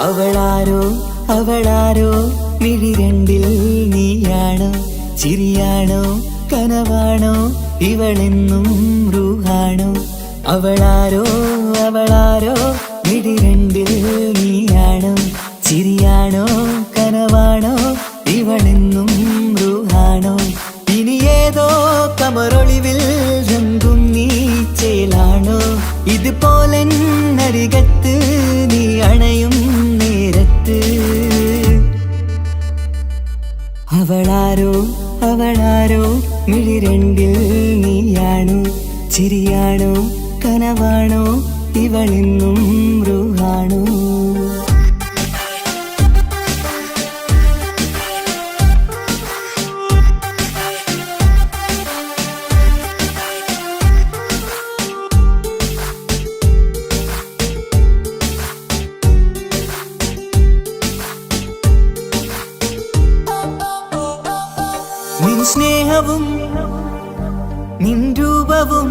അവളാരോ അവളാരോ മിഴിരണ്ടിൽ നീയാണോ, ചിരിയാണോ കനവാണോ ഇവളെന്നും റൂഹാണോ. അവളാരോ അവളാരോ മിഴിരണ്ടിൽ നീയാണോ, ചിരിയാണോ കനവാണോ ഇവളെന്നും റൂഹാണോ. ഇനി ഏതോ കമറൊളിവിൽ രംഗും നീ ചേലാണോ, ഇതുപോലെ നരികത്ത് നീ അണയും നേരത്ത്. അവളാരോ അവളാരോ മിഴിരണ്ടിൽ നീയാണോ, ചിരിയാണോ കനവാണോ ഇവളെന്നും റൂഹാണോ. നിൻ സ്നേഹവും നിൻ രൂപവും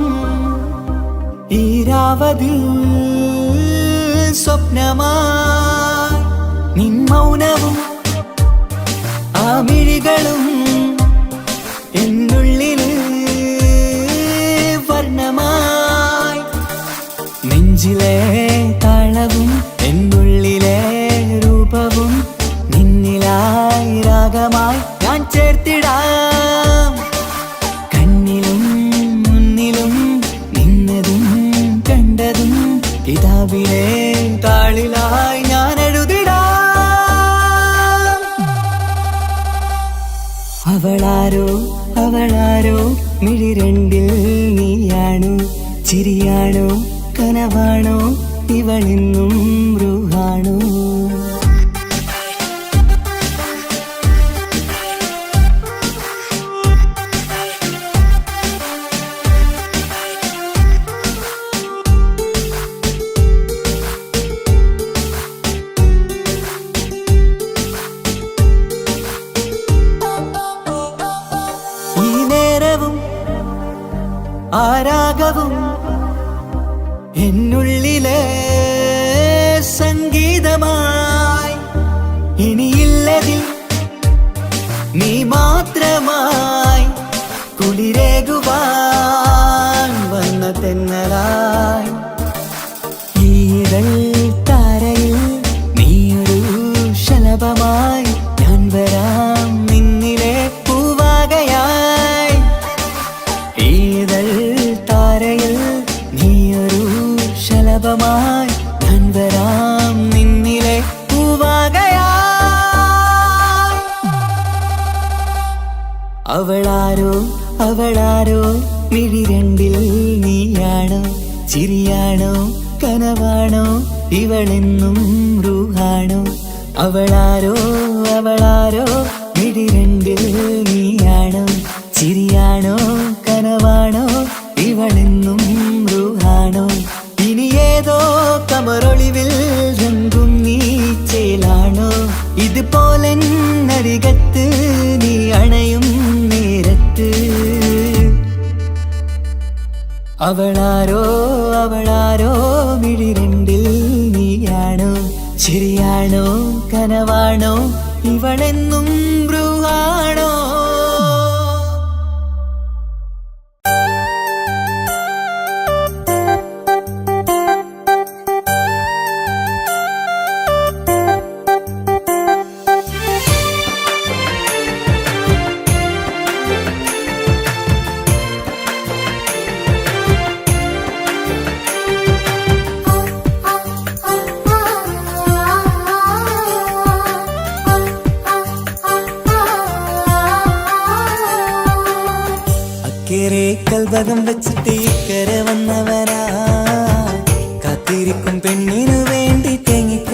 ഈരാവതിൽ സ്വപ്നമായി, നിൻ മൗനവും ആ മിഴികളും എന്നുള്ളില് വർണ്ണമായി. നെഞ്ചിലെ താളവും എന്നുള്ളിലെ രൂപവും നിന്നിലായി രാഗമായി ഞാൻ ചേർത്തിടാം. കണ്ണിലും മുന്നിലും നിന്നതും കണ്ടതും കിതാബിലെ താളിലായി ഞാൻ എഴുതിടാം. അവളാരോ അവളാരോ മിഴിരണ്ടിൽ നീയാണോ, ചിരിയാണോ കനവാണോ ഇവളെന്നും റൂഹാണോ. ആരാഗവും എന്നുള്ളിലെ സംഗീതമായി, ഇനിയില്ലതിൽ നീ മാത്രമായി കുളിരേകുവാൻ വന്ന തെന്നലായി. ഈതൾ താരയിൽ നീയൊരു ശലഭമായി, ഞാൻ വരാം നിന്നിലെ പൂവാകയായി. ഈതൾ താരയിൽ നീയൊരു ശലഭമായി, ഞാൻ വരാം നിന്നിലെ പൂവാകയായി. അവളാരോ അവളാരോ മിഴിരണ്ടിൽ നീയാണോ, ചിരിയാണോ കനവാണോ ഇവളെന്നും റൂഹാണോ. അവളാരോ അവളാരോ മിഴിരണ്ടിൽ നീയാണോ, ചിരിയാണോ കനവാണോ ഇവളെന്നും റൂഹാണോ. ഇനി ഏതോ കമറൊളിവിൽ രംഗും നീ ചേലാണോ, ഇതുപോലെ നരികത്ത് നീ അണയും നേരത്ത്. അവളാരോ അവളാരോ മിഴിരണ്ടിൽ നീയാണോ, ചിരിയാണോ കനവാണോ ഇവളെന്നും റൂഹാണോ. കൽവകം വെച്ചിട്ട് ഇക്കരെ വന്നവനാ, കാത്തിരിക്കും പെണ്ണിനു വേണ്ടി തേങ്ങിക്ക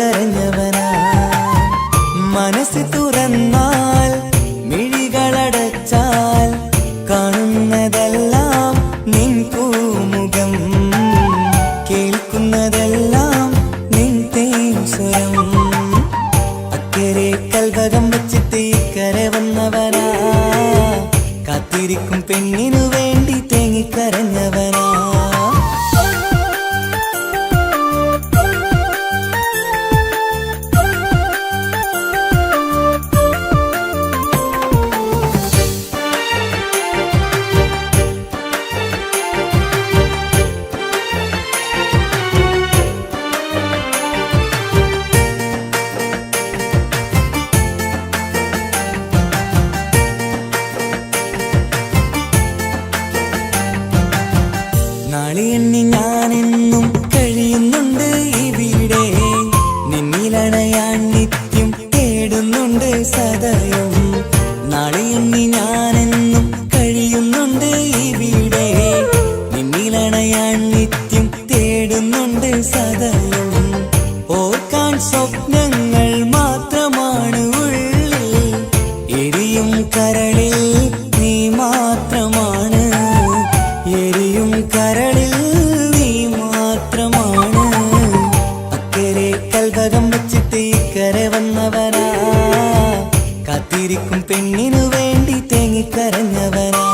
സ്വപ്നങ്ങൾ മാത്രമാണ് ഉള്ളിൽ, എരിയും കരളിൽ നീ മാത്രമാണ്, എരിയും കരളിൽ നീ മാത്രമാണ്. അക്കരെ കൽവകം വെച്ചിട്ട് ഇക്കരെ വന്നവനാ, കാത്തിരിക്കും പെണ്ണിനു വേണ്ടി തേങ്ങിക്കരഞ്ഞവനാ.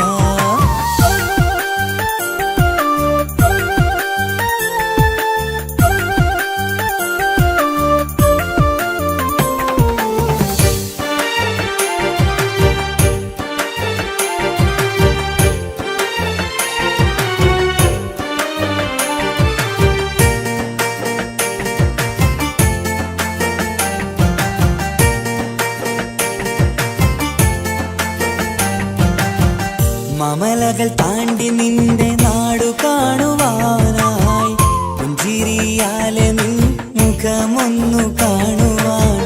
മമലകൾ താണ്ടി നിന്റെ നാടു കാണുവാനായി, പുഞ്ചിരിയാലെ നിൻ മുഖമൊന്നു കാണുവാൻ.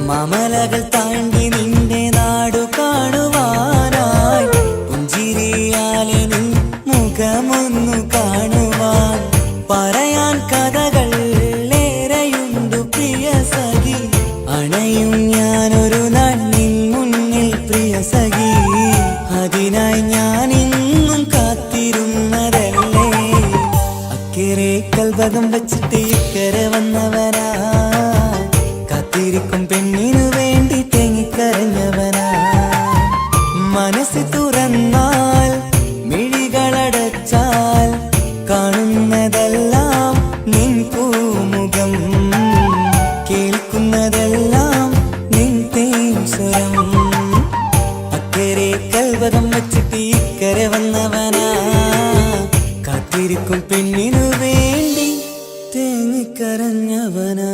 മമലകൾ താണ്ടി നിന്റെ നാടു കാണുവാനായി, പുഞ്ചിരിയാലെ നിൻ മുഖമൊന്നു കാണുവാൻ. പറയാൻ കഥകൾ ഏറെയുണ്ടു പ്രിയ സഖി, അണയും ഞാനൊരു നാൾ നിൻ മുന്നിൽ പ്രിയ സഖി. അതിനായി ഞാനിന്നും കാത്തിരുന്നതല്ലേ, അക്കരെ കൽവകം വെച്ചിട്ട് ഇക്കരെ വന്നവനാ, കാത്തിരിക്കും പെണ്ണിനു വേണ്ടി തേങ്ങിക്കരഞ്ഞവനാ. മനസ്സ് തുറന്നാൽ മിഴികളടച്ചാൽ കാണുന്നതെല്ലാം നിൻ പൂമുഖം, കേൾക്കുന്നതെല്ലാം നിൻ തേൻ സ്വരം. അക്കരെ കൽവകം വെച്ചിട്ട് ഇക്കരെ വന്നവനാ, കാത്തിരിക്കും പെണ്ണിനു വേണ്ടി തേങ്ങിക്കരഞ്ഞവനാ.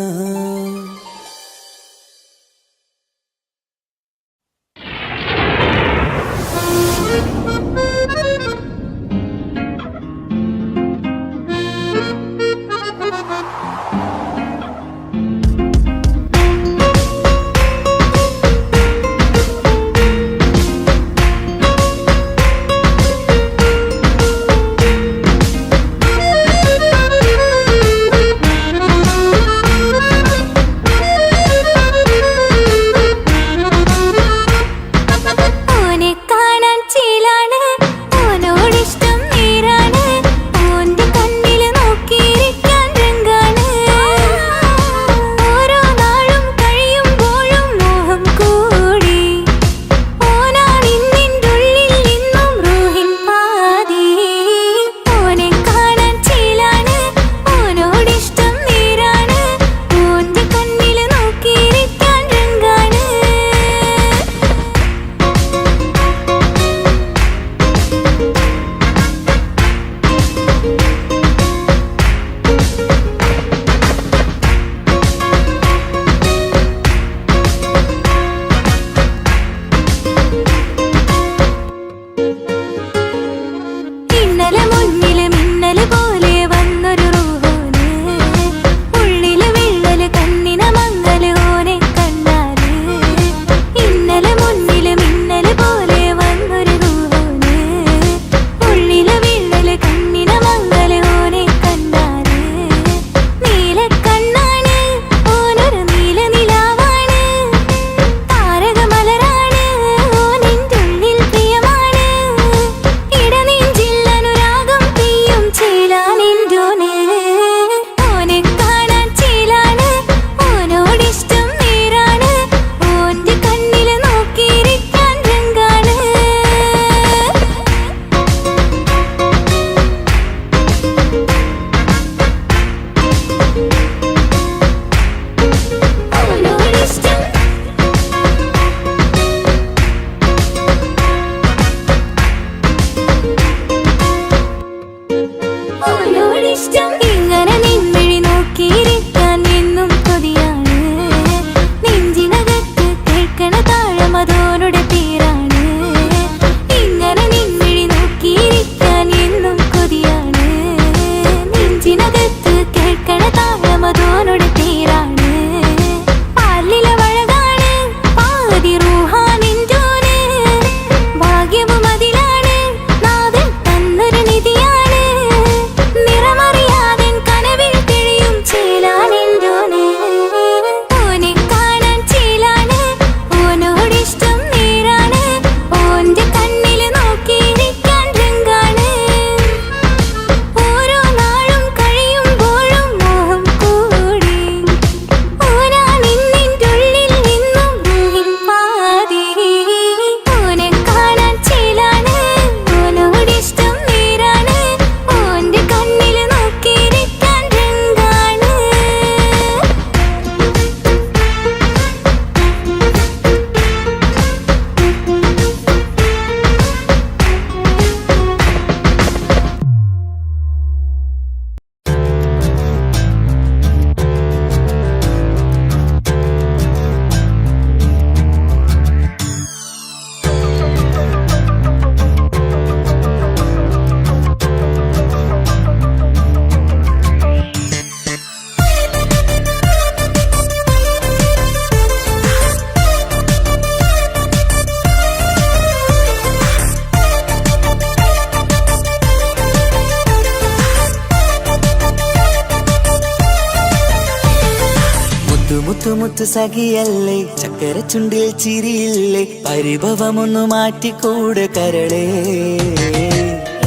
മുത്തു സഖിയല്ലേ, ചക്കര ചുണ്ടിൽ ചിരിയില്ലേ, പരിഭവമൊന്നു മാറ്റിക്കൂടെ കരളേ.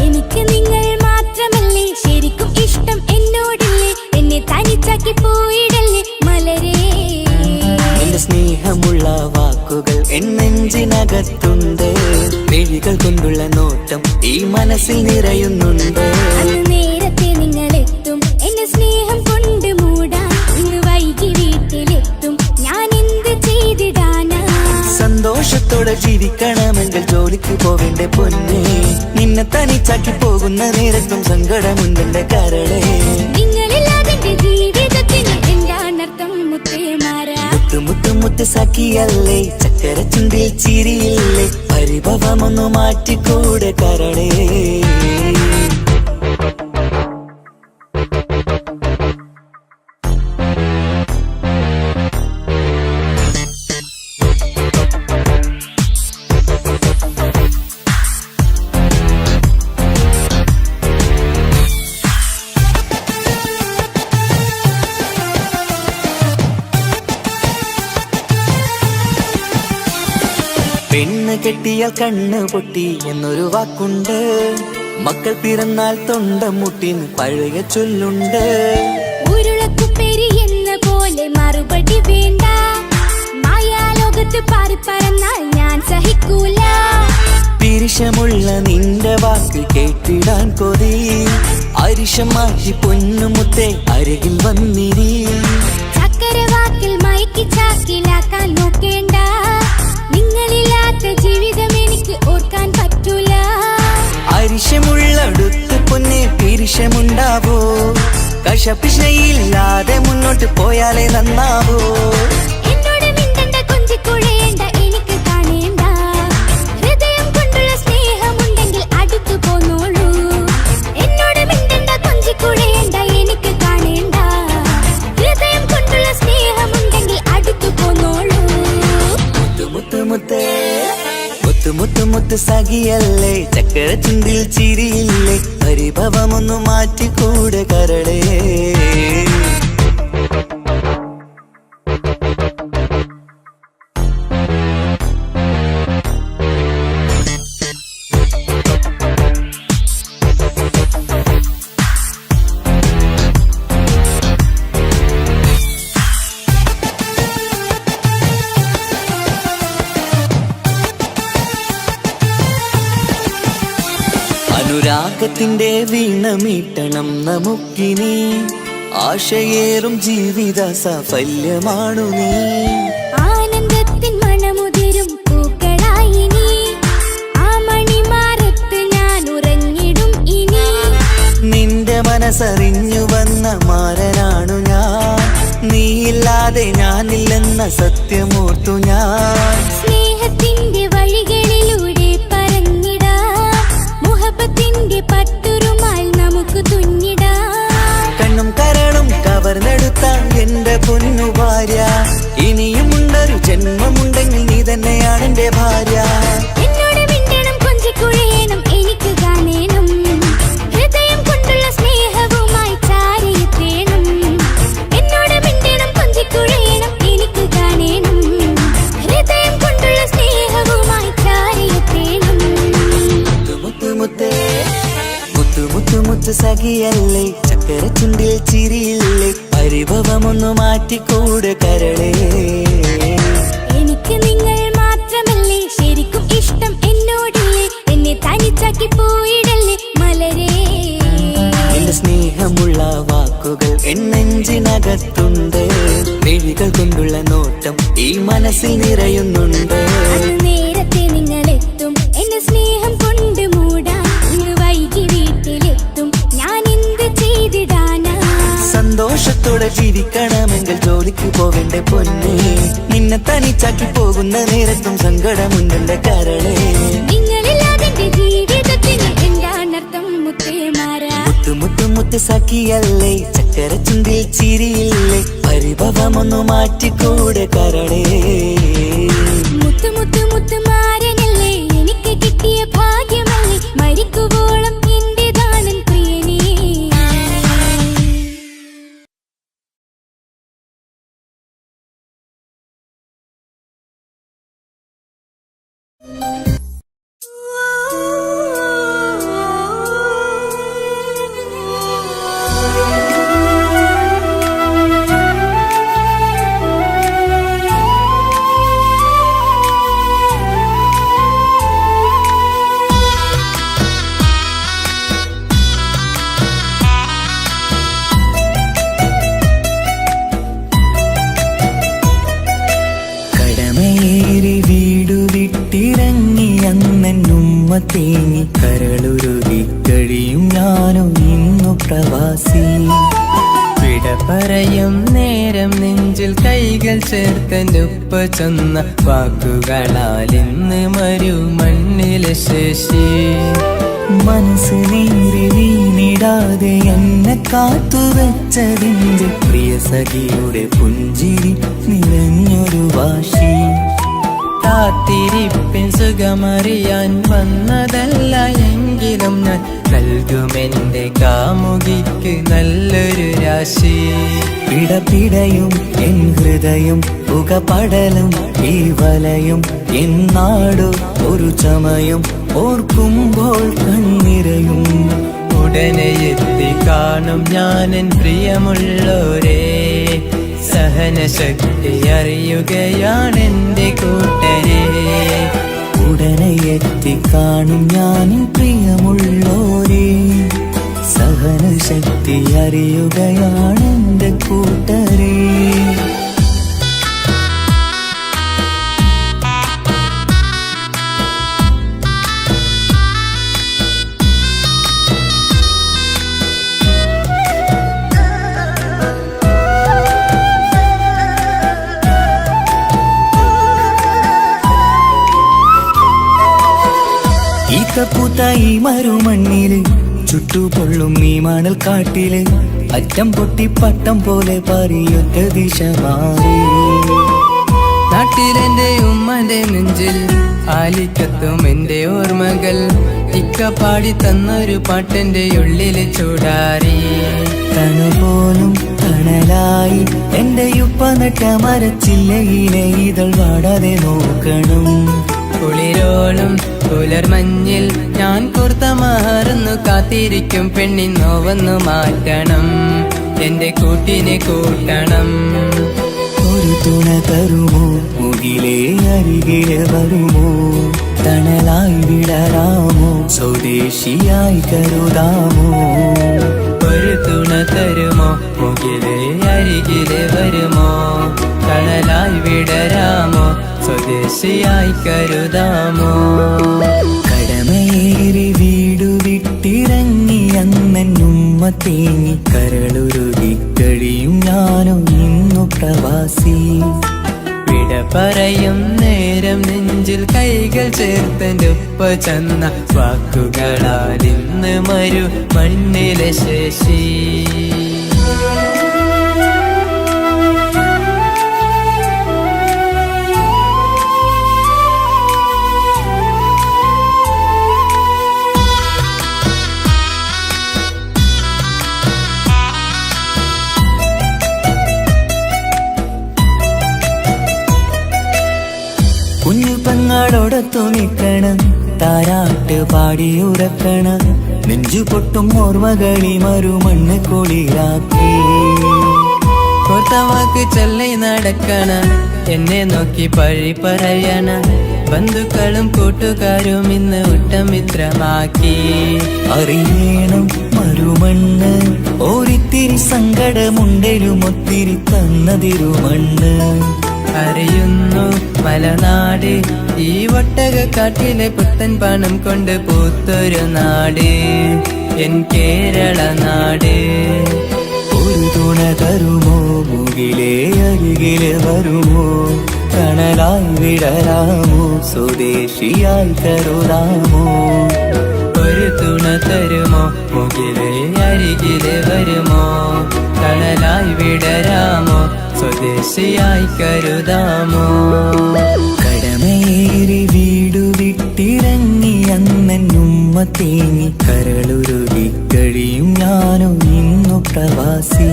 എനിക്ക് നിങ്ങൾ മാത്രമല്ലേ ശരിക്കും ഇഷ്ടം എന്നോടില്ലേ, എന്നെ തനിച്ചാക്കി പോയിടല്ലേ മലരേ. എന്റെ സ്നേഹമുള്ള വാക്കുകൾ എന്നെഞ്ചിനകത്തുണ്ട്, മിഴികൾ കൊണ്ടുള്ള നോട്ടം ഈ മനസ്സിൽ നിറയുന്നുണ്ട്. അന്ന് നേരത്തെ നിങ്ങളെത്തും എന്നെ സ്നേഹം കൊണ്ട് മൂടാൻ, ഇന്ന് വൈകി വീട്ടിലെത്തും ഞാൻ എന്ത് ചെയ്തിടാനാ. സന്തോഷത്തോടെ ജീവിക്കണമെങ്കിൽ ജോലിക്ക് പോവേണ്ട പൊന്നേ, നിന്നെ തനിച്ചാക്കി പോകുന്ന നേരത്തും സങ്കടമുണ്ടെന്റെ കരളേ. നിങ്ങളില്ലാതെ എന്റെ ജീവിതത്തിന് എന്താണർത്ഥം മുത്തേമാരാ. മുത്ത് സഖിയല്ലേ, ചക്കര ചുണ്ടിൽ ചിരിയില്ലേ, പരിഭവമൊന്നു മാറ്റിക്കൂടെ കരളേ. പെണ്ണ് കെട്ടിയാൽ കണ്ണ് പൊട്ടി എന്നൊരു വാക്കുണ്ട്, മക്കൾ പിറന്നാൽ തൊണ്ട മുട്ടിന് പഴയ ചൊല്ലുണ്ട്. ഉരുളക്കുപ്പേരി എന്ന പോലെ മറുപടി വേണ്ട, മായാലോകത്ത് പാറിപ്പറന്നാൽ ഞാൻ സഹിക്കൂല. പിരിശമുള്ള നിന്റെ വാക്ക് കേട്ടിടാൻ കൊതി, അരിശം മാറ്റി പൊന്നുമുത്തെ അരികിൽ വന്നിരി. ചക്കരവാക്കിൽ മയക്കി ചാക്കിലാക്കാൻ നോക്കേണ്ട, നിങ്ങളില്ലാത്ത ജീവിതം എനിക്ക് ഓർക്കാൻ പറ്റൂല. അരിശമുള്ളടുത്ത് പൊന്നെ പിരിശമുണ്ടാവോ, കശപിശയില്ലാതെ മുന്നോട്ട് പോയാലേ നന്നാവോ. എന്നോട് മിണ്ടണ്ട കൊഞ്ചിക്കുഴയേണ്ട എനിക്ക് കാണേണ്ട, ഹൃദയം കൊണ്ടുള്ള സ്നേഹമുണ്ടെങ്കിൽ അടുത്തു പോന്നോളൂ. എന്നോട് മിണ്ടണ്ട കൊഞ്ചിക്കുഴയേണ്ട എനിക്ക് കാണേണ്ട, ഹൃദയം കൊണ്ടുള്ള സ്നേഹമുണ്ടെങ്കിൽ അടുത്തു പോന്നോളൂ. മുത്ത് സഖിയല്ലേ, ചക്കര ചുണ്ടിൽ ചിരിയില്ലേ, പരിഭവമൊന്നു മാറ്റിക്കൂടെ കരളേ. അനുരാഗത്തിന്റെ വീണ മീട്ടണം നമുക്കിനി, ആശയേറും ജീവിത സാഫല്യമാണു നീ. ആനന്ദത്തിൻ മണമുതിരും പൂക്കളായി നീ, ആ മണിമാറത്ത് ഞാൻ ഉറങ്ങിടും ഇനി. നിന്റെ മനസ്സറിഞ്ഞു വന്ന മാരനാണു ഞാൻ, നീയില്ലാതെ ഞാനില്ലെന്ന സത്യമോർത്തു ഞാൻ. സ്നേഹത്തിന്റെ വഴികളിലൂടെ പറഞ്ഞിടാം, മുഹബത്തിന്റെ പട്ടുറുമാൽ നമുക്ക് തുന്നിടാം. കണ്ണും കരളും കവർന്നെടുത്ത എന്റെ പൊന്നു ഭാര്യ, ഇനിയുമുണ്ടൊരു ജന്മമുണ്ടെങ്കിൽ നീ തന്നെയാണ് എന്റെ ഭാര്യ. എന്നോട് മിണ്ടണം കൊഞ്ചിക്കുഴയണം എനിക്ക് കാണേണം, ഹൃദയം കൊണ്ടുള്ള സ്നേഹവുമായി ചാരിയെത്തേണം. എന്നോട് മിണ്ടണം കൊഞ്ചിക്കുഴയണം എനിക്ക് കാണേണം, ഹൃദയം കൊണ്ടുള്ള സ്നേഹവുമായി ചാരിയെത്തേണം. മുത്ത് സഖിയല്ലേ, ചക്കര ചുണ്ടിൽ ചിരിയില്ലേ, പരിഭവമൊന്നു മാറ്റിക്കൂടെ കരളേ. എനിക്ക് നിങ്ങൾ മാത്രമല്ലേ ശരിക്കും ഇഷ്ടം എന്നോടില്ലേ, എന്നെ തനിച്ചാക്കി പോയിടല്ലേ മലരേ. എന്റെ സ്നേഹമുള്ള വാക്കുകൾ എന്നെഞ്ചിനകത്തുണ്ട്, മിഴികൾ കൊണ്ടുള്ള നോട്ടം ഈ മനസ്സിൽ നിറയുന്നുണ്ട്. അന്ന് നേരത്തെ നിങ്ങളെത്തും എന്നെ സ്നേഹം കൊണ്ട് മൂടാൻ, ഇന്ന് വൈകി വീട്ടിലെത്തും ഞാൻ എന്ത് ചെയ്തിടാനാ. സന്തോഷത്തോടെ ജീവിക്കണമെങ്കിൽ ജോലിക്ക് പോവേണ്ട പൊന്നേ, നിന്നെ തനിച്ചാക്കി പോകുന്ന നേരത്തും സങ്കടമുണ്ടെന്റെ കരളേ. നിങ്ങളില്ലാതെ എന്റെ ജീവിതത്തിന് എന്താണർത്ഥം മുത്തേമാരാ. മുത്ത് സഖിയല്ലേ, ചക്കര ചുണ്ടിൽ ചിരിയില്ലേ, പരിഭവമൊന്നു മാറ്റിക്കൂടെ കരളേ. മുത്ത് മാരനല്ലേ എനിക്ക് കിട്ടിയ ഭാഗ്യമല്ലേ, മരിക്കുവോളം എന്റേതാണെൻ പ്രിയനേ. കടമയേറി വീടു വിട്ടിറങ്ങി അന്നുമ്മ തേങ്ങി കരളുരുകി കഴിയും ഞാനും ഇന്നു പ്രവാസി. വിട പറയും നേരം നെഞ്ചിൽ കൈകൾ ചേർത്തനുപ്പ ചൊന്ന വാക്കുകളാൽ ഇന്ന് മരുമണ്ണിലെ ശേഷി. മനസ്സ് നീറി വീണിടാതെ എന്നെ കാത്തുവെച്ചതിന്റെ പ്രിയ സഖിയുടെ പുഞ്ചിരി നിറഞ്ഞൊരു വാശി. കാത്തിരിപ്പിൻ സുഖമറിയാൻ വന്നതല്ല എങ്കിലും ഞാൻ നൽകുമെന്റെ കാമുകിക്ക് നല്ലൊരു രാശി. പിടപിടയും എൻ ഹൃദയം പുകപടലും ഈ വലയും എന്നാടു ഒരു ചമയം ഓർക്കുമ്പോൾ കണ്ണിരയും. ഉടനെ എത്തി കാണും ഞാനെൻ പ്രിയമുള്ളോരേ, സഹനശക്തി അറിയുകയാണെന്റെ കൂട്ടരെ. ഉടനെ എത്തി കാണും ഞാൻ പ്രിയമുള്ളോരേ, സഹനശക്തി അറിയുകയാണെന്റെ കൂട്ടരേ. ഈത്തപ്പൂത്ത ഈ മരുമണ്ണില് ചുട്ടുപൊള്ളും ഈ മണൽ കാട്ടില് അറ്റം പൊട്ടി പട്ടം പോലെ പറയൊറ്റ ദിശ മാറി. നാട്ടിലെന്റെ ഉമ്മന്റെ നെഞ്ചിൽ ആലിക്കത്തും എന്റെ ഓർമ്മകൾ ഇക്ക പാടി തന്നൊരു പാട്ടെന്റെ ഉള്ളില് ചൂടാറി. തണുപോലും തണലായി എന്റെ ഉപ്പ നട്ട മരച്ചില്ലയിലെ ഇതൾ വാടാതെ നോക്കണം. കുളിരോളും പുലർമഞ്ഞിൽ ഞാൻ കുർത്ത മാറുന്നു കാത്തിരിക്കും പെണ്ണിൻ നോവന്നു മാറ്റണം, എന്റെ കൂട്ടിനെ കൂട്ടണം. ഒരു തുണ തരുമോ മുകിലേ അരികിലെ വരുമോ, തണലായി വിടരാമോ സ്വദേശിയായി കരുതാമോ. ഒരു തുണ തരുമോ മുകിലേ അരികിലെ വരുമോ, തണലായി വിടരാമോ സ്വദേശിയായി കരുതാമോ. കടമയേറി വീടു വിട്ടിറങ്ങി അന്നുമ്മ തേങ്ങി കരളുരുകി കഴിയും ഞാനും ഇന്നു പ്രവാസി. വിട പറയും നേരം നെഞ്ചിൽ കൈകൾ ചേർത്തനുപ്പ ചന്ന വാക്കുകളാൽ ഇന്ന് മരുമണ്ണിലെ ശേഷി. കുഞ്ഞു പെങ്ങളോടൊത്തു നിൽക്കണം, താരാട്ട് പാടിയുറക്കണം, നെഞ്ചു പൊട്ടും ഓർമ്മകളി മരുമണ്ണ് കുളിരാക്കി. കൊത്തവാക്ക് ചൊല്ലി നടക്കണ, എന്നെ നോക്കി പഴി പറയണ, ബന്ധുക്കളും കൂട്ടുകാരും ഇന്ന് ഉറ്റമിത്രമാക്കി. അറിയണം മരുമണ്ണ് ഒരിത്തിരി സങ്കടമുണ്ടേലും ഒത്തിരി തന്നതിരുമണ്ണ്. അറിയുന്നു മലനാട് ഈ ഒട്ടകക്കാട്ടിലെ പുത്തൻ പണം കൊണ്ട് പൂത്തൊരു നാട്, എൻ കേരള നാട്. ഒരു തുണ തരുമോ മുകിലേ അരികിലെ വരുമോ, തണലായി വിടരാമോ സ്വദേശിയായി കരുതാമോ. ഒരു തുണ തരുമോ മുകിലേ അരികിലെ വരുമോ, തണലായി വിടരാമോ സ്വദേശിയായി കരുതാമോ. കടമയേറി വീടു വിട്ടിറങ്ങി അന്നുമ്മ തേങ്ങി കരളുരുകി കഴിയും ഞാനും ഇന്നു പ്രവാസി.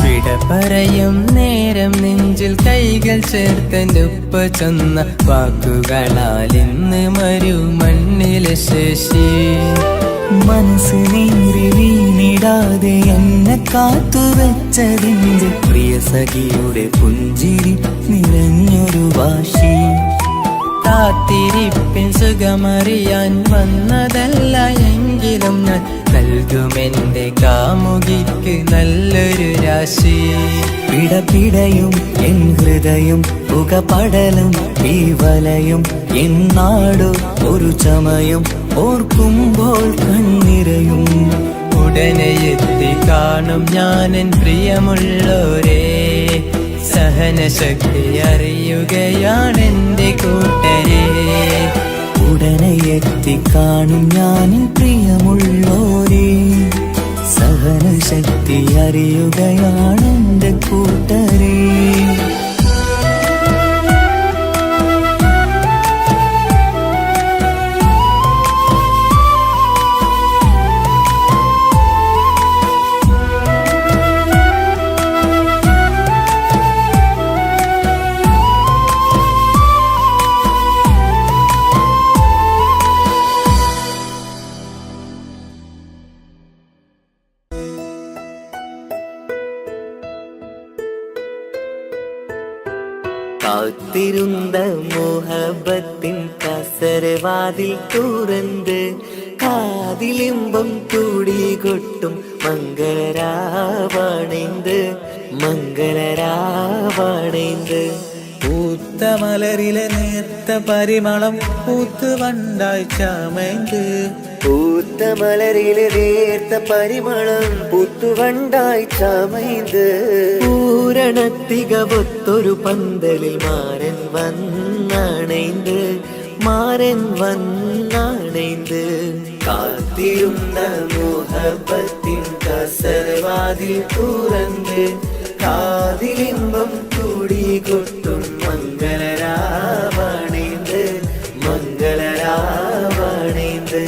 വിട പറയും നേരം നെഞ്ചിൽ നെഞ്ചിൽ കൈകൾ ചേർത്തെന്റെ ഉപ്പ ചെന്ന വാക്കുകളാൽ ഇന്ന് മരുമണ്ണിലെ ശേഷി. മനസ്സ് നീറി വീണിടാതെ എന്നെ കാത്തുവെച്ചതിന്റെ പ്രിയ സഖിയുടെ പുഞ്ചിരി നിറഞ്ഞൊരു വാശി. കാത്തിരിപ്പിൻ സുഖമറിയാൻ വന്നതല്ല എങ്കിലും ഞാൻ നൽകുമെന്റെ കാമുകിക്ക് നല്ലൊരു രാശി. പിടപിടയും എൻ ഹൃദയം പുകപടലും ഈ വലയും എന്നാടോ ഒരു ചമയം ഓർക്കുമ്പോൾ കണ്ണിരയും. ഉടനെ എത്തി കാണും ഞാനെൻ പ്രിയമുള്ളോരേ, സഹനശക്തി അറിയുകയാണെന്റെ കൂട്ടരെ. ഉടനെ എത്തിക്കാണും ഞാൻ പ്രിയമുള്ളോരേ, സഹനശക്തി അറിയുകയാണെന്റെ കൂട്ടരേ. കാത്തിരുന്ന മോഹബത്തിൻ കസരവാതിൽ തുറന്ന് കാതിലിമ്പം കൂടികൊട്ടും മംഗളരാവണൈந்து മംഗളരാവണൈந்து. പൂത്ത മലരിലെ നേർത്ത പരിമളം പൂത്ത് വണ്ടായി ചമൈந்து. പൂത്ത മലരിലെ നേർത്ത പരിമളം പൂത്തുവണ്ടായി ചമൈந்து. പൂരണത്തികവൊത്തൊരു പന്തലിൽ മാരൻ വന്നണൈந்து മാരൻ വന്നണൈந்து. കാത്തിരുന്ന മോഹബത്തിൻ കസരവാതിൽ തുറന്ന് കാതിലിമ്പം കൂടികൊട്ടും മംഗളരാവണൈந்து മംഗളരാവണൈந்து.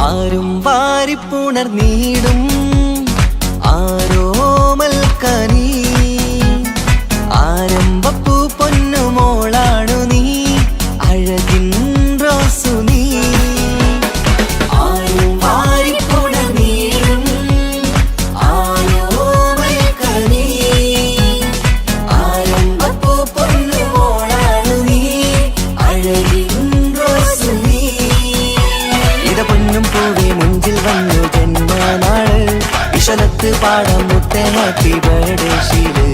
ആരും വാരിപ്പുണർന്നീടും ആരോമൽക്കനി ആരംഭപ്പൂ പൊന്നുമോളാണു നീ അഴകിൻ റോസു നീ. ആരും വാരിപ്പുണർന്നീടും ആരോമൽക്കനി ആരംഭപ്പൂ പൊന്നുമോളാണു നീ അഴകിൻ റോസു നീ. പൊന്നും പൂവി മുഞ്ചിൽ വന്നു ജന്മനാള് വിശലത്ത് പാടം മുത്തേ ഹാപ്പി ബർത്ത്ഡേ ശീല്.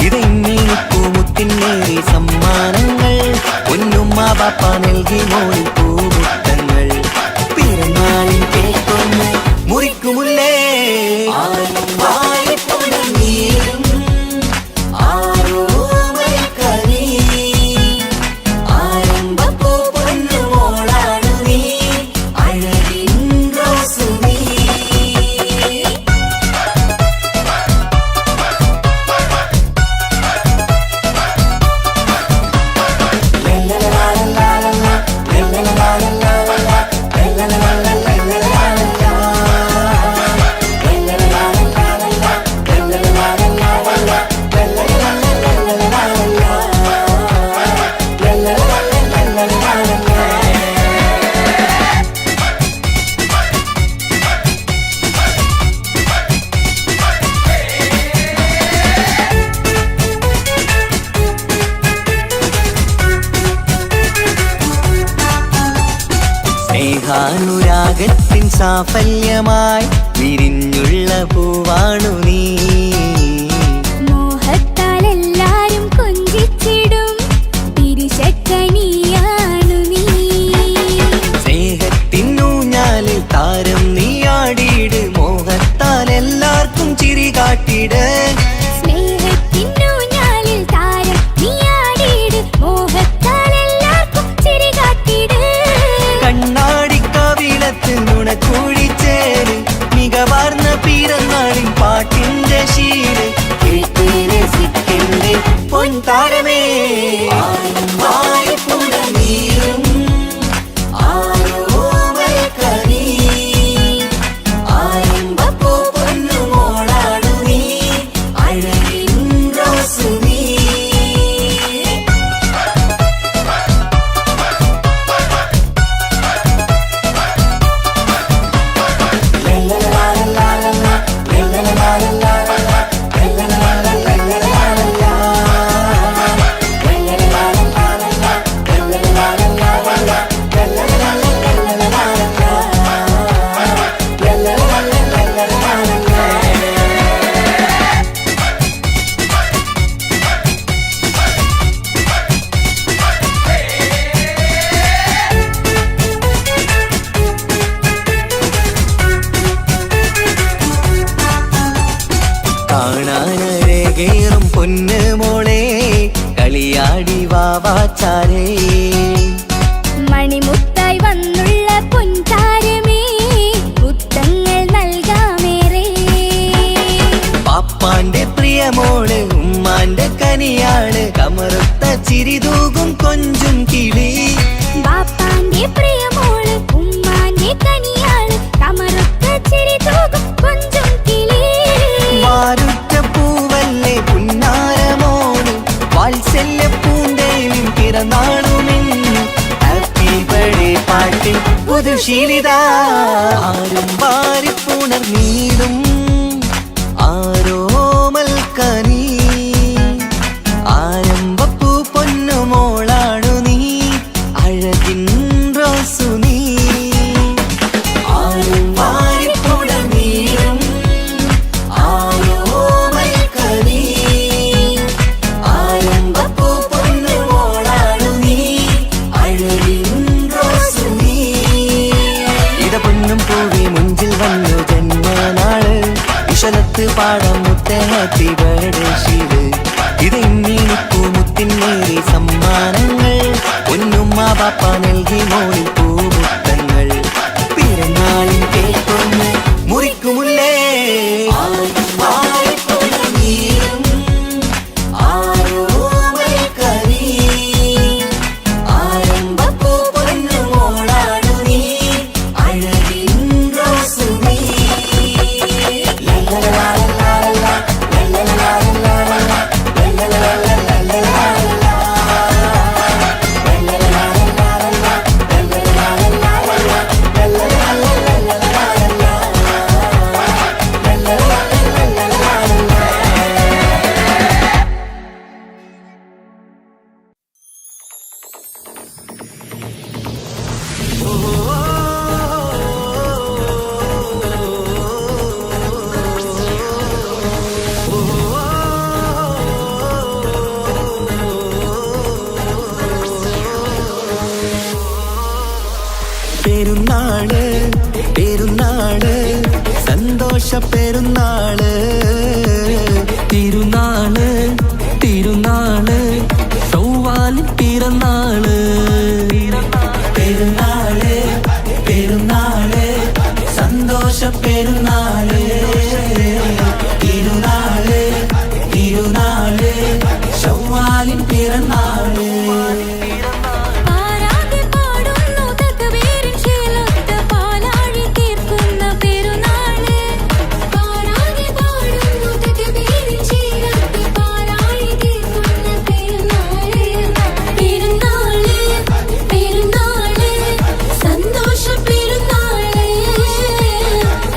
ഇതെന്നിപ്പൂ മുത്തിനേറി സമ്മാനങ്ങൾ പൊന്നുമ്മ പാപ്പ നൽകി മോളിൽ പൂമുത്തങ്ങൾ. പിറന്നാളിൻ കേക്കൊന്ന് മുറിക്കുമുല്ലേ ആരും വാരിപ്പുണർന്നീടും ആരോമൽക്കനി ആരംഭപ്പൂ പൊന്നുമോളാണു നീ അഴകിൻ റോസു നീ. സ്നേഹാനുരാഗത്തിൻ സാഫല്യമായി വിരിഞ്ഞുള്ള പൂവാണു നീ. മോഹത്താൽ എല്ലാരും കൊഞ്ചിച്ചിടും തിരിശക്കനിയാണു ചാരേ മണിമുത്തായി വന്നുള്ള പൊൻതാരമേ മുത്തങ്ങൾ നൽകാമേറെ. പാപ്പാന്റെ പ്രിയമോള് ഉമ്മാന്റെ കനിയാള് കമറുത്ത ചിരിതൂകും കൊഞ്ചും കിളി. ബാപ്പാന്റെ പ്രിയമോള് ഉമ്മാന്റെ കനിയാള് കമറുത്ത ചിരിതൂകും കൊഞ്ചും കിളി. വാരുറ്റ പൂവല്ലേ പുന്നാരമോള് വാത്സല്യ പൂന്തേനും പിറന്നാളുമിന്ന്. ഹാപ്പി ബർത്ത്ഡേ പാട്ടിൽ പുതുശീലിത ആരും വാരിപ്പുണർന്നീടും ആരോമൽക്കനീ. ആരംഭപ്പൂ പൊന്നുമോളാണു നീ അഴകിൻ റോസു നീ. ആരും വാരിപ്പുണർന്നീടും ആരോമൽക്കനീ. ആരംഭപ്പൂ പൊന്നുമോളാണു നീ അഴകിൻ റോസു നീ. ഇട പൊന്നും പൂവി മുഞ്ചിൽ വന്നു ജന്മനാള് വിശലത്ത് പാടം മുത്തേ ഹാപ്പി ബർത്ത്ഡേ ശീല്. ഇത് ഇന്നിപ്പൂ മുത്തിനേറി സമ്മാനങ്ങൾ പൊന്നുമ്മ പാപ്പ നൽകി മോളിൽ പൂമുത്തങ്ങൾ. പിറന്നാളിൻ കേക്കൊന്ന് മുറിക്കുമുല്ലേ ആരംഭപ്പൂ പൊന്നുമോളാണു നീ അഴകിൻ റോസു നീ. പെരുന്നാള് പെരുന്നാള് സന്തോഷ പെരുന്നാള്. തിരുനാള് തിരുനാള് ചൊവ്വാലിൻ പിറന്നാള്. പെരുന്നാള് പെരുന്നാള് സന്തോഷ പെരുന്നാള്. തിരുനാള് തിരുനാള് ചൊവ്വാലിൻ പിറന്നാള്. പാരാതെ പാടുന്നു തകവീരിൻ ശീലത്ത് പാലാഴി തീർക്കുന്ന പെരുന്നാള്. പാരാതെ പാടുന്നു തകവീരിൻ ശീലത്ത് പാലാഴി തീർക്കുന്ന പെരുന്നാള്. പെരുന്നാള് പെരുന്നാള് സന്തോഷ പെരുന്നാള്.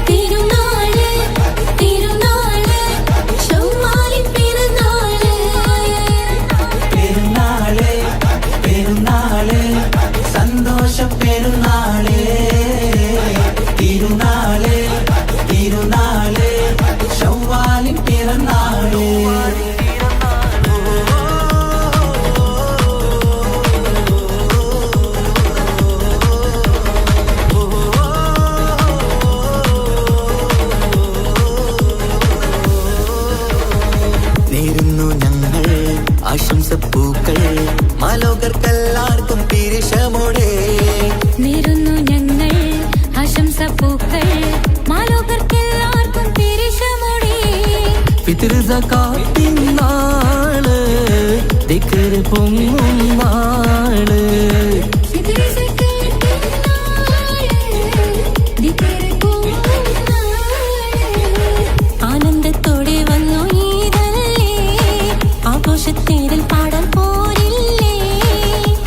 തിരുനാള് തിരുനാള് ചൊവ്വാലിൻ പിറന്നാള്. പെരുന്നാള് പെരുന്നാള് സന്തോഷ പെരുന്നാള്. തിരുനാള് തിരുനാള് ചൊവ്വാലിൻ പിറന്നാള്. നേരുന്നു ഞങ്ങൾ ആശംസപ്പൂക്കൾ മാലോകർക്കെല്ലാവർക്കും പിരിശമോടെ. നേരുന്നു ഞങ്ങൾ ആശംസപ്പൂക്കൾ മാലോകർക്കെല്ലാവർക്കും പെരിശമോടെ. ഫിത്ർ സകാത്തിൻ നാള് ദിക്ർ പൊങ്ങും നാള്. ആനന്ദത്തോടെ വന്നു ഈദല്ലേ ആഘോഷത്തേരിൽ പാടാൻ പോരില്ലേ.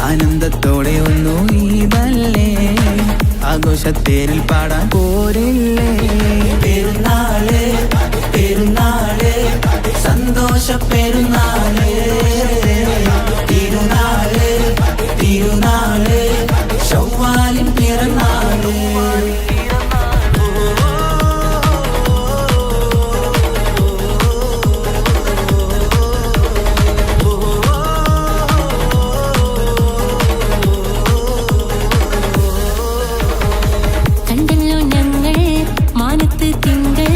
ആനന്ദത്തോടെ ഒന്നു ഈദല്ലേ ആഘോഷത്തേരിൽ പാടാൻ പോരില്ലേ. പെരുന്നാള് പെരുന്നാള് സന്തോഷ പെരുന്നാള്. തിരുനാള് തിരുനാള് ചൊവ്വാലിൻ പിറന്നാള്. കണ്ടല്ലോ ഞങ്ങൾ മാനത്ത് തിങ്കൾ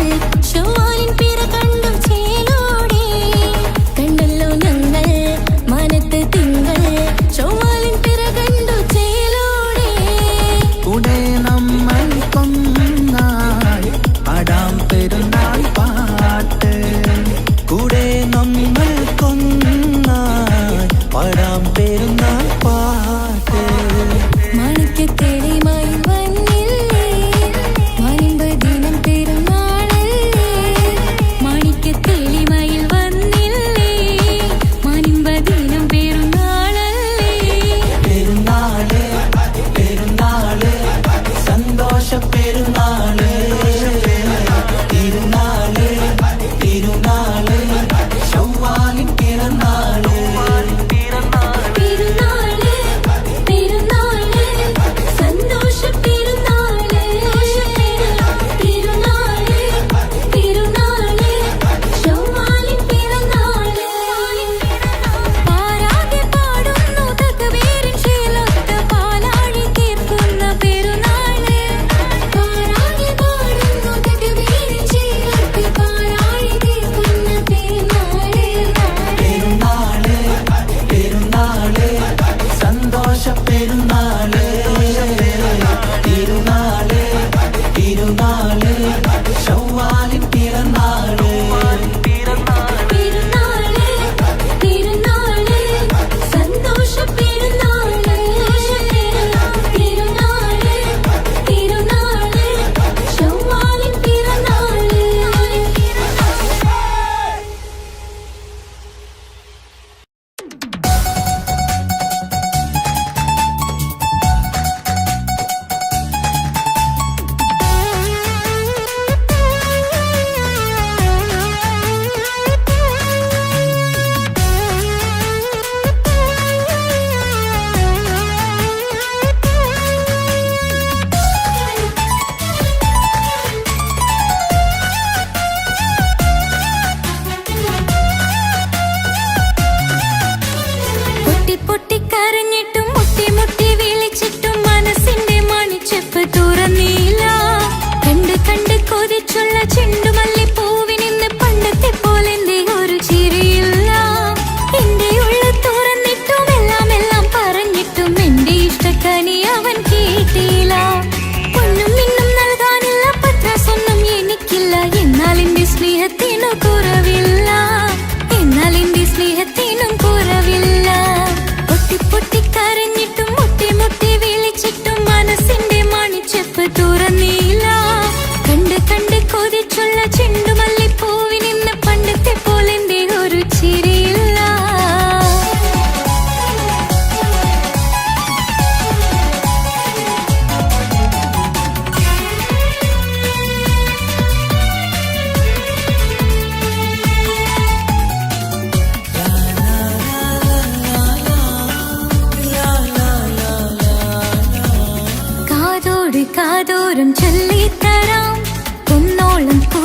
ചൊവ്വാലിൻ പിറ കണ്ടു ചേലോടെ. കണ്ടല്ലോ ഞങ്ങൾ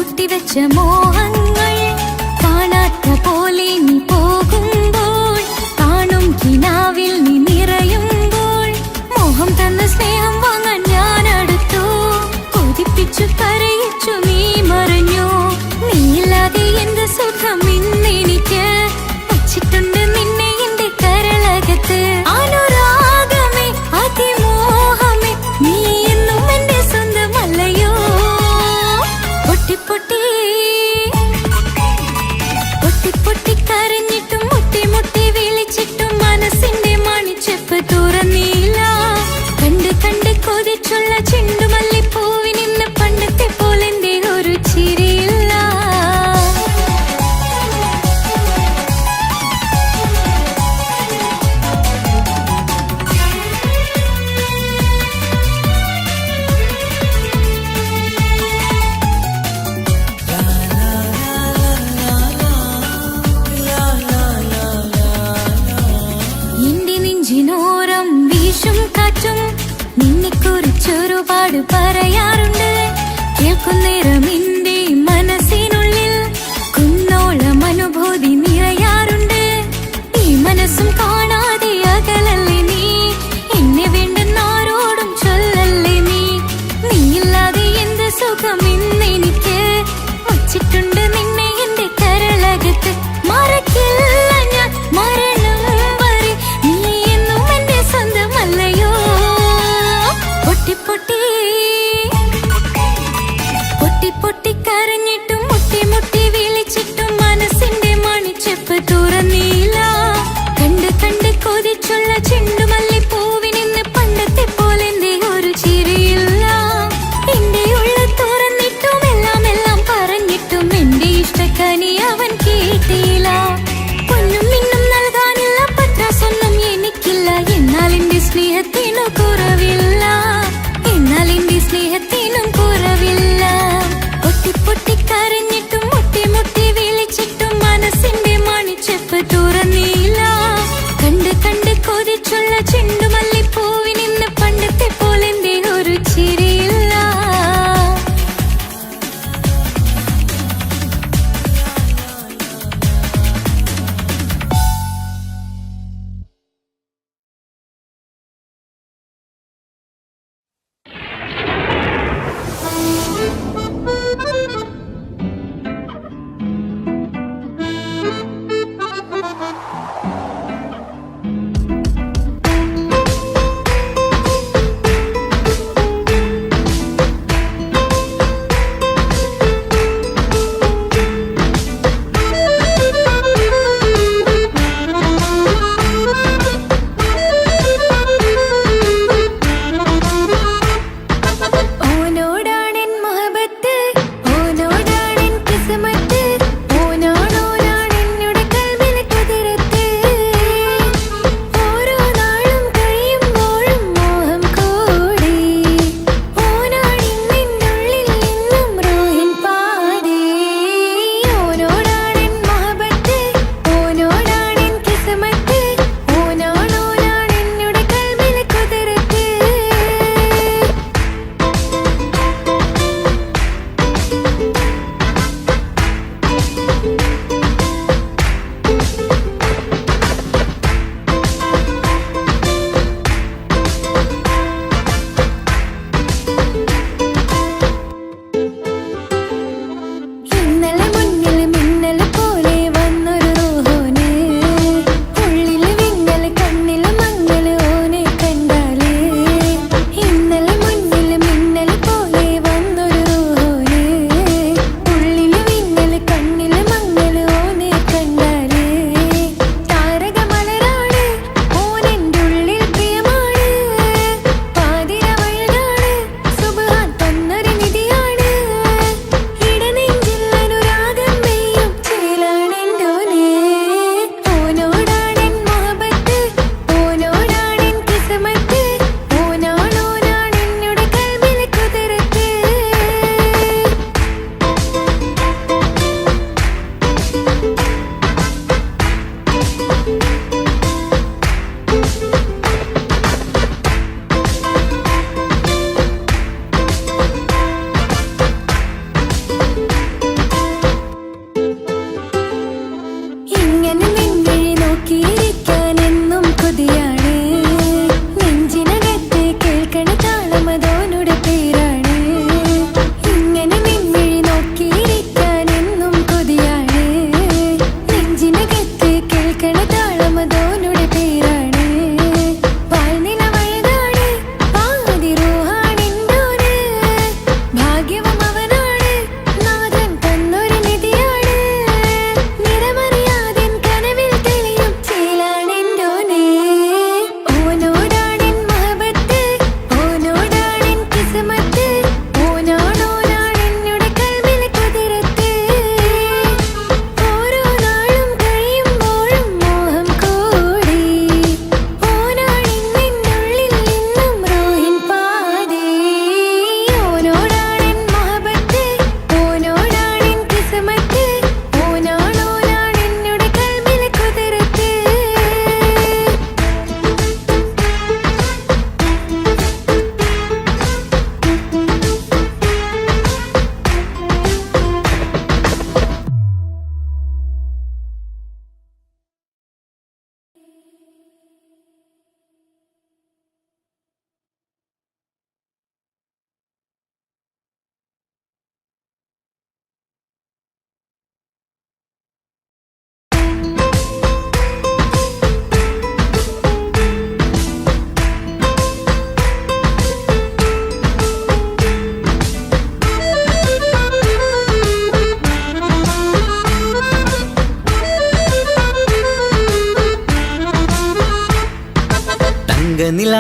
പൂട്ടിവെച്ച മോഹങ്ങൾ കാണാത്ത പോലെ നീ പോകുമ്പോൾ, കാണും കിനാവിൽ നീ നിറയുമ്പോൾ, മോഹം തന്ന സ്നേഹം വാങ്ങാൻ ഞാൻ അടുത്തു. കൊതിപ്പിച്ചു കരയിച്ചു നീ മറഞ്ഞു. നീയില്ലാതെ എന്ത് സുഖം ഇന്നെനിക്ക്, വച്ചിട്ടുണ്ട് നിന്നെ എന്റെ കരളകത്ത്. അനുരാഗമേ അതിമോഹമേ നീ എന്നും എന്റെ സ്വന്തമല്ലയോ. പൊട്ടി പൊട്ടി പൊട്ടി പൊട്ടി കരഞ്ഞിട്ടും മുട്ടി മുട്ടി വിളിച്ചിട്ടും മനസ്സിന്റെ മണിച്ചെപ്പ് തുറന്നില്ല. കണ്ട് കണ്ട് കൊതിച്ചുള്ള ചെണ്ടുമല്ലിപ്പൂവിനിന്ന് പണ്ടത്തെ പോലെന്റെ ഒരു ചിരിയില്ല. എന്റെ നെഞ്ചിനോരം വീശും കാറ്റും നിന്നെക്കുറിച്ചൊരുപാട് പറയാറുണ്ട്. കേൾക്കുന്നേരം എന്റെ മനസ്സിനുള്ളിൽ കുന്നോളം അനുഭൂതി നിറയാറുണ്ട്. ഈ മനസ്സും കാണാതെ അകലല്ലേ നീ, എന്നെ വേണ്ടെന്നാരോടും ചൊല്ലല്ലേ നീ. നീയില്ലാതെ എന്ത് സുഖം ഇന്നെനിക്ക്, വച്ചിട്ടുണ്ട് നിന്നെ എന്റെ കരളകത്ത്. മറക്കില്ല ഞാൻ മരണം വരെ, നീ എന്നും എന്റെ സ്വന്തമല്ലയോ. പൊട്ടി പൊട്ടി പൊട്ടി പൊട്ടി കരഞ്ഞിട്ടും മുട്ടി മുട്ടി വിളിച്ചിട്ടും മനസ്സിന്റെ മണിച്ചെപ്പ് തുറന്നില്ല. കണ്ട് കണ്ട് കൊതിച്ചുള്ള ചെണ്ടുമല്ലിപ്പൂവിനിന്ന് പണ്ടത്തെ പോലെന്റെ ഒരു ചിരിയില്ല. എന്റെ ഉള്ള തുറന്നിട്ടും എല്ലാം എല്ലാം പറഞ്ഞിട്ടും എന്റെ ഇഷ്ടക്കനി അവൻ കേട്ടില്ല. പൊന്നും മിന്നും നൽകാനില്ല പത്രാസൊന്നും എനിക്കില്ല, എന്നാൽ എന്റെ സ്നേഹത്തിനു കുറവില്ല, എന്നാൽ എന്റെ സ്നേഹത്തിനും കുറവില്ല. പൊട്ടി പൊട്ടി കരഞ്ഞിട്ടും മുട്ടി മുട്ടി വിളിച്ചിട്ടും മനസ്സിന്റെ മണിച്ചെപ്പ് തുറന്നില്ല. കണ്ട് കണ്ട് കൊതിച്ചുള്ള ചെണ്ടുമല്ലിപ്പൂവിനിന്ന് പണ്ടത്തെ പോലെന്റെ ഒരു ചിരിയില്ല.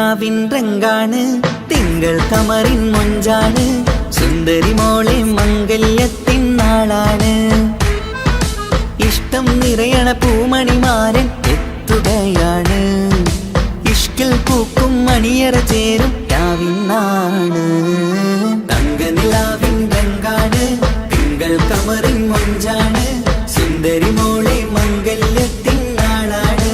നിലാവിൻ രംഗാണ് തിങ്കൾ കമറിൻ മൊഞ്ചാണ് സുന്ദരി മോളെ മംഗല്യത്തിൻ നാളാണ് ഇഷ്ടം നിറയണ പൂമണിമാരൻ എത്തുകയാണ് ഇഷ്കിൽ പൂക്കും മണിയറ ചേരും രാവിനാണ് തങ്ക നിലാവിൻ രംഗാണ് തിങ്കൾ കമറിൻ മൊഞ്ചാണ് സുന്ദരി മോളെ മംഗല്യത്തിൻ നാളാണ്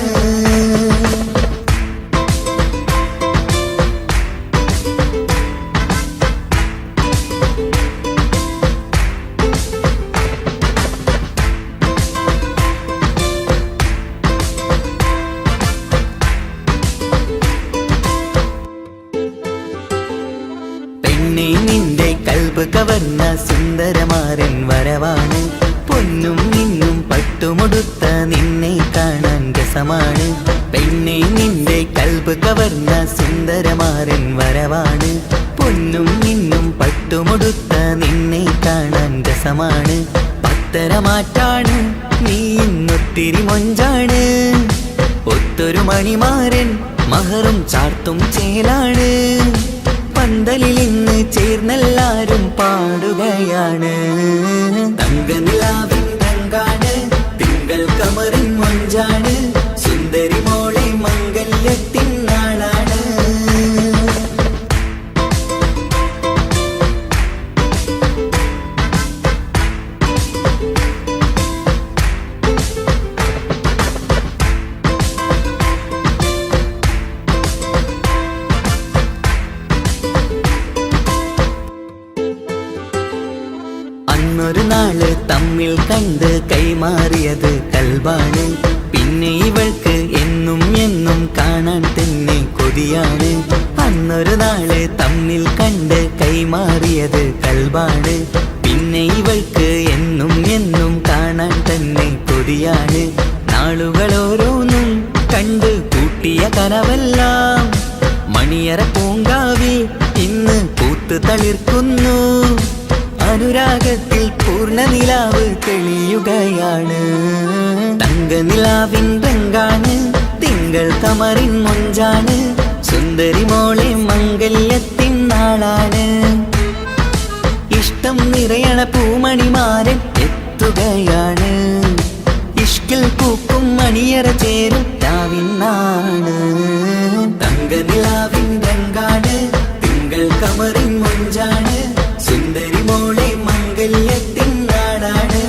പെണ്ണെ നിന്റെ കൽബ് കവർന്ന സുന്ദരമാരൻ വരവാണ് പൊന്നും നിന്നും പട്ടുമുടുത്ത നിന്നെ കാണാൻ രസമാണ് പെണ്ണെ നിന്റെ കൽബ് കവർന്ന സുന്ദരമാരൻ വരവാണ് പൊന്നും നിന്നും പട്ടുമുടുത്ത നിന്നെ കാണാൻ രസമാണ് പത്തരമാറ്റാണ് നീ ഇന്നൊത്തിരി മൊഞ്ചാണ് ഒത്തൊരു മണിമാരൻ മഹറും ചാർത്തും ചേലാണ് പന്തലിൽ ഇന്ന് ചേർന്നെല്ലാരും പാടുകയാണ് തങ്ക നിലാവിൻ രംഗാണ് തിങ്കൾ കമറിൻ മൊഞ്ചാണ് സുന്ദരി മോളെ മംഗല്യത്തിൻ നാളാണ് അന്നൊരു നാള് തമ്മിൽ കണ്ട് കൈമാറിയത് കൽബാണ് പിന്നെ ഇവൾക്ക് എന്നും എന്നും കാണാൻ തന്നെ കൊതിയാണ് അന്നൊരു നാള് തമ്മിൽ കണ്ട് കൈമാറിയത് കൽബാണ് പിന്നെ ഇവൾക്ക് എന്നും എന്നും കാണാൻ തന്നെ കൊതിയാണ് നാളുകൾ ഓരോന്നും കണ്ട് കൂട്ടിയ കനവെല്ലാം മണിയറ പൂങ്കാവിൽ ഇന്ന് പൂത്തു തളിർക്കുന്നു അനുരാഗത്തിൽ പൂർണ്ണ നിലാവ് തെളിയുകയാണ് തങ്ക നിലാവിൻ രംഗാണ് തിങ്കൾ കമറിൻ മൊഞ്ചാണ് സുന്ദരി മോളെ മംഗല്യത്തിൻ നാളാണ് ഇഷ്ടം നിറയണ പൂമണിമാരൻ എത്തുകയാണ് ഇഷ്കിൽ പൂക്കും മണിയറ ചേരും രാവിനാണ് തങ്ക നിലാവിൻ രംഗാണ് തിങ്കൾ കമറിൻ മൊഞ്ചാണ് സുന്ദരി മോളെ മംഗല്യത്തിൻ നാടാണ്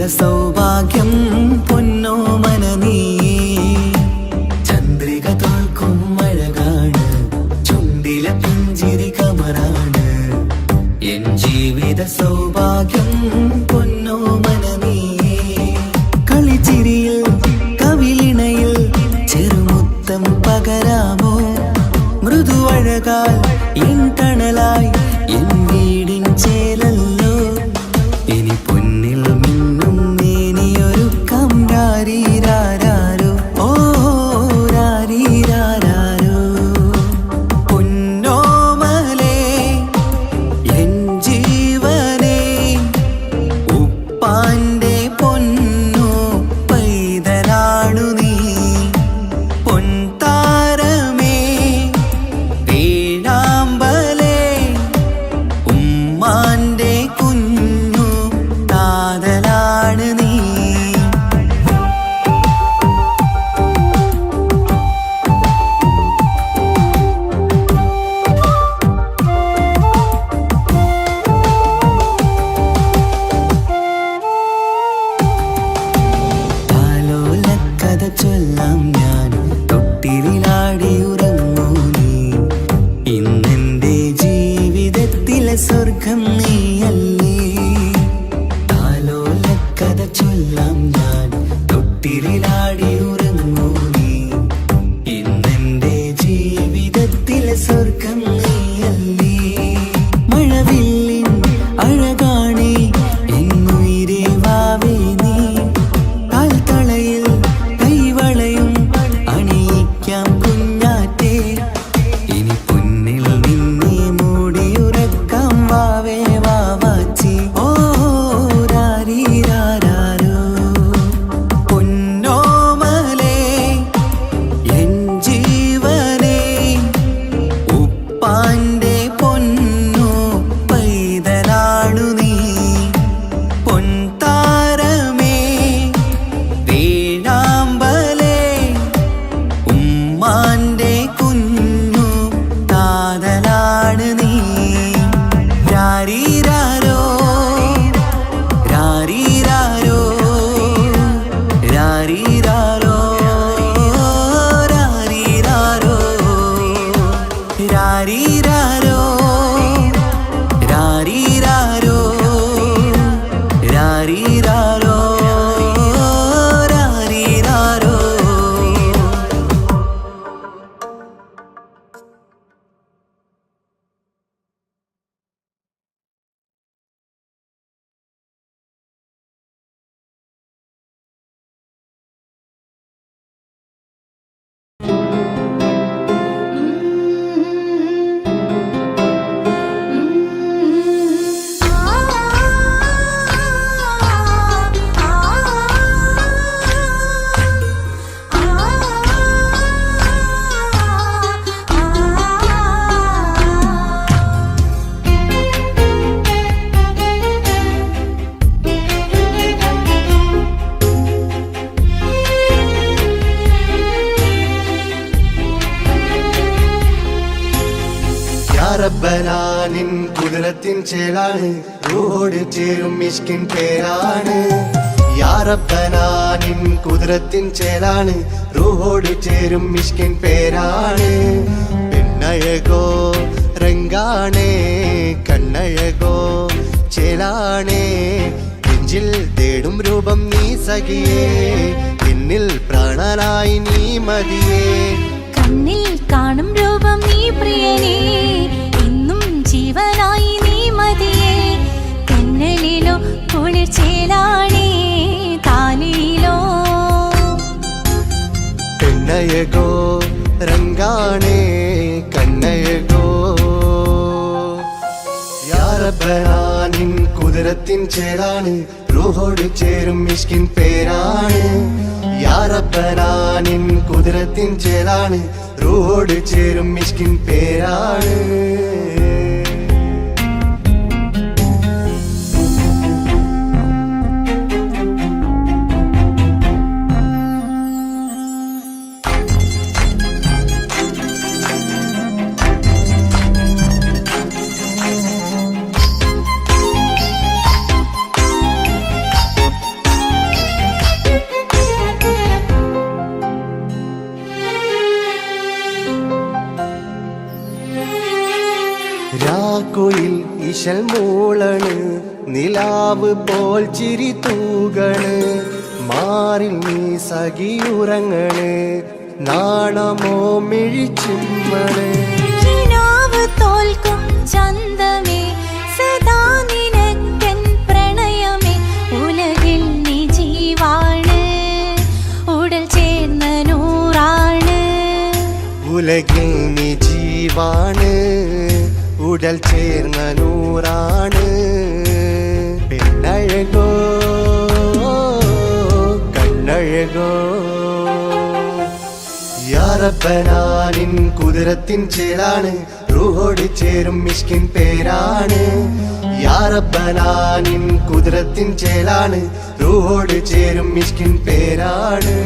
ജീവിത സൗഭാഗ്യം പൊന്നോ മനനീ ചന്ദ്രിക തോൽക്കും അഴകാണ് ചുണ്ടിലെ പുഞ്ചിരി കമറാണ് എൻ ജീവിത സൗഭാഗ്യം പൊന്നോ മനനീ കളിച്ചിരിയിൽ കവിളിണയിൽ ചെറുമുത്തം പകരാമോ മൃദുവഴകാൽ എൻ തണലായി എൻ വീടിൻ ചേലല്ലോ ഇനി പൊന്നിൽ മിന്നും മേനിയൊരുക്കം രാരീരാരോ ഓ രാരീരാരോ പൊന്നോമലേ എൻ ജീവനേ ഉപ്പാന്റെ പൊന്നോ പൈതലാണു നീ പൊൻതാരമേ വേഴാമ്പലേ ഉമ്മാന്റെ കുഞ്ഞു കാതലാണ് നീ താലോലക്കഥ ചൊല്ലാം ഞാൻ തൊട്ടിലാടി ഉറങ്ങൂ നീ ഇന്നെന്റെ ജീവിതത്തിലെ സ്വർഗം നീയല്ലേ താലോലക്കഥ ചൊല്ലാം ഞാൻ തൊട്ടിലാടി ഉറങ്ങൂ നീ ഇന്നെന്റെ ജീവിതത്തിലെ സ്വർഗം നീയല്ലേ മഴവില്ലിൻ അഴകാണേ എന്നുയിരേ വാവേ നീ കാൽത്തളയിൽ കൈവളയും അണിയിക്കാം കുഞ്ഞാറ്റേ ഇനി പൊന്നിൽ നിന്നെ മൂടിയുറക്കാം വാവേ വാവാച്ചി ഓ രാരീരാരോ പൊന്നോമലേ എൻ ജീവനേ ഉപ്പാന്റെ പൊന്നോ പൈതലാണു നീ പൊൻതാരമേ വേഴാമ്പലേ ഉമ്മാന്റെ കുഞ്ഞു കാതലാണ് നീ രാരീരാരോ രാരീരാരോ രാരീരാരോ രാരീരാരോ രാരീരാരോ രാരീരാരോ രാരീരാരോ രാരീരാരോ റബ്ബനാനിൻ കുതിരത്തിൻ ചേലാണ് റൂഹോട് ചേരും മിഷ്കിൻ പേരാണ് യാ റബ്ബനാനിൻ കുതിരത്തിൻ ചേലാണ് റൂഹോട് ചേരും മിഷ്കിൻ പേരാണ് പെണ്ണഴകോ രംഗാണേ കണ്ണഴകോ ചേലാണേ നെഞ്ചിൽ തേടും രൂപം നീ സഖിയേ എന്നിൽ പ്രാണനായി നീ മതിയേ കണ്ണിൽ കാണും രൂപം നീ പ്രിയനേ ഇന്നും ജീവനായി നീ മതിയേ തെന്നലിലോ കുളിർച്ചേലാണേ താലിയിലോ പെണ്ണഴകോ രംഗാണേ കണ്ണഴകോ യാ റബ്ബനാനിൻ കുതിരത്തിൻ ചേലാണ് റൂഹോട് ചേരും മിഷ്കിൻ പേരാണ് യാ റബ്ബനാനിൻ കുതിരത്തിൻ ചേലാണ് റൂഹോട് ചേരും മിഷ്കിൻ പേരാണ് ഇശൽ മൂളണ് നിലാവ് പോൽ ചിരി തൂകണ് മാറിൽ നീ സഖിയുറങ്ങണ് നാണമോ മിഴിച്ചുമ്മണ് കിനാവ് തോൽക്കും ചന്തമേ സദാ നിനക്കൻ പ്രണയമേ ഉലകിൽ നീ ജീവാണ് ഉടൽ ചേർന്ന നൂറാണ് ഉലകിൽ നീ ജീവാണ് ഉടൽ ചേർന്ന നൂറാണ് പെണ്ണഴകോ കണ്ണഴകോ യാ റബ്ബനാ നിൻ കുതിരത്തിൻ ചേലാണ് റൂഹോട് ചേരും മിഷ്കിൻ പേരാണ് യാ റബ്ബനാ നിൻ കുതിരത്തിൻ ചേലാണ് റൂഹോട് ചേരും മിഷ്കിൻ പേരാണ്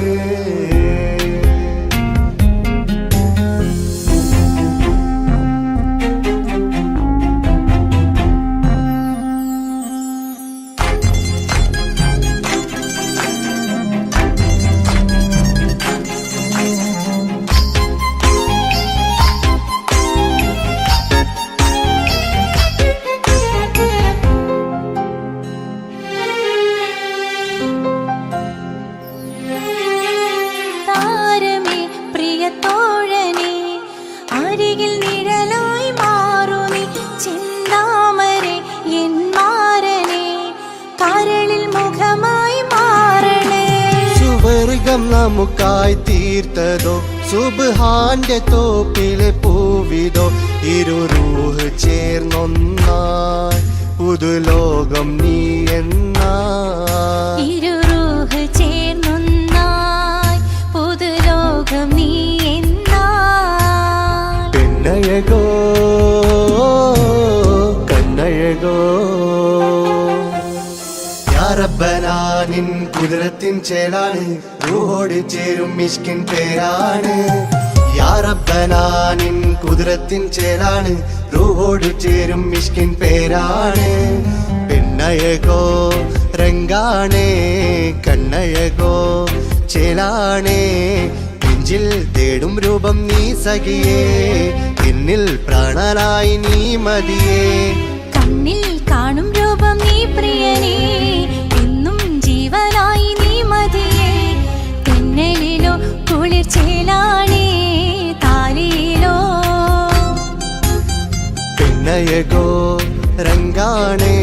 താരമേ പ്രിയത്തോഴനേ അരികിൽ നിഴലായി മാറുമി ചിന്താമരേ എൻ മാരനേ കരളിൽ മുഖമായി മാറണേ സുവർഗം നമുക്കായി തീർത്തതോ സുബ്ഹാന്റെ തോപ്പിലെ പൂവിതോ ഇരു റൂഹ് ചേർന്നൊന്നായി പുതുലോകം നീ എന്നായി ഇരു റൂഹ് ചേർന്നൊന്നായി പുതുലോകം നീ എന്നായി പെണ്ണഴകോ കണ്ണഴകോ യാ റബ്ബനാ നിൻ കുതിരത്തിൻ ചേലാണ് റൂഹോട് ചേരും മിഷ്കിൻ പേരാണ് യാ റബ്ബനാ നിൻ കുതിരത്തിൻ ചേലാണ് റൂഹോട് ചേരും മിഷ്കിൻ പേരാണ് പെണ്ണഴകോ രംഗാണേ കണ്ണഴകോ ചേലാണേ നെഞ്ചിൽ തേടും രൂപം നീ സഖിയേ എന്നിൽ പ്രാണനായി നീ മതിയേ കണ്ണിൽ കാണും രൂപം നീ പ്രിയനേ എന്നും ജീവനായി നീ മതിയേ തെന്നലിലോ കുളിർ ചേലാണേ താലിയിലോ പെണ്ണഴകോ രംഗാണേ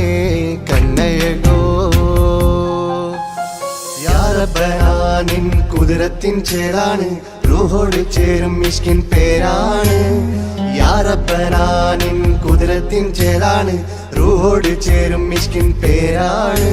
കണ്ണഴകോ യാ റബ്ബനാ നിൻ കുതിരത്തിൻ ചേലാണ് റൂഹോട് ചേരും മിഷ്കിൻ പേരാണ് യാ റബ്ബനാ നിൻ കുതിരത്തിൻ ചേലാണ് റൂഹോട് ചേരും മിഷ്കിൻ പേരാണ്